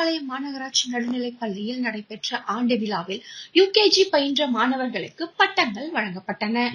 இடையர்பாளையம் மாநகராட்சி நடுநிலைப் பள்ளியில் நடைபெற்ற ஆண்டு விழாவில் யுகேஜி பயின்ற மாணவர்களுக்கு பட்டங்கள் வழங்கப்பட்டன.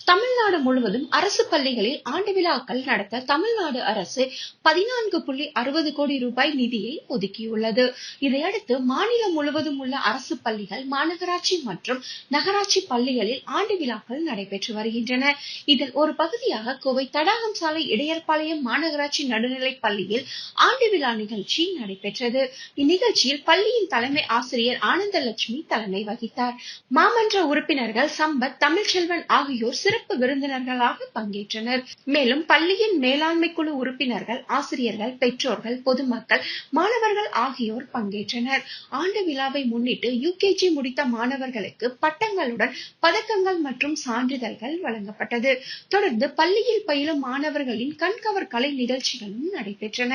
தமிழ்நாடு முழுவதும் அரசு பள்ளிகளில் ஆண்டு விழாக்கள் நடத்த தமிழ்நாடு அரசு 14.60 கோடி ரூபாய் நிதியை ஒதுக்கியுள்ளது. இதையடுத்து மாநிலம் முழுவதும் உள்ள அரசு பள்ளிகள், மாநகராட்சி மற்றும் நகராட்சி பள்ளிகளில் ஆண்டு விழாக்கள் நடைபெற்று வருகின்றன. இதன் ஒரு பகுதியாக கோவை தடாகம் சாலை இடையர்பாளையம் மாநகராட்சி நடுநிலைப் பள்ளியில் ஆண்டு விழா நிகழ்ச்சி நடைபெற்றது. இந்நிகழ்ச்சியில் பள்ளியின் தலைமை ஆசிரியர் ஆனந்தலட்சுமி தலைமை வகித்தார். மாமன்ற உறுப்பினர்கள் சம்பத், தமிழ்ச்செல்வன் ஆகியோர் சிறப்பு விருந்தினர்களாக பங்கேற்றனர். மேலும் பள்ளியின் மேலாண்மை குழு உறுப்பினர்கள், ஆசிரியர்கள், பெற்றோர்கள், பொதுமக்கள், மாணவர்கள் ஆகியோர் பங்கேற்றனர். ஆண்டு விழாவை முன்னிட்டு யுகேஜி முடித்த மாணவர்களுக்கு பட்டங்களுடன் பதக்கங்கள் மற்றும் சான்றிதழ்கள் வழங்கப்பட்டது. தொடர்ந்து பள்ளியில் பயிலும் மாணவர்களின் கண்கவர் கலை நிகழ்ச்சிகளும் நடைபெற்றன.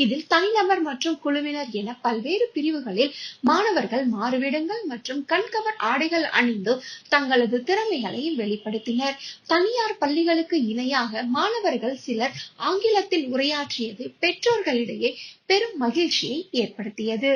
இதில் தனிநபர் மற்றும் குழுவினர் என பல்வேறு பிரிவுகளில் மாணவர்கள் மாறுவேடங்கள் மற்றும் கண்கவர் ஆடைகள் அணிந்து தங்களது திறமைகளை வெளிப்படுத்தினர். தனியார் பள்ளிகளுக்கு இணையாக மாணவர்கள் சிலர் ஆங்கிலத்தில் உரையாற்றியது பெற்றோர்களிடையே பெரும் மகிழ்ச்சியை ஏற்படுத்தியது.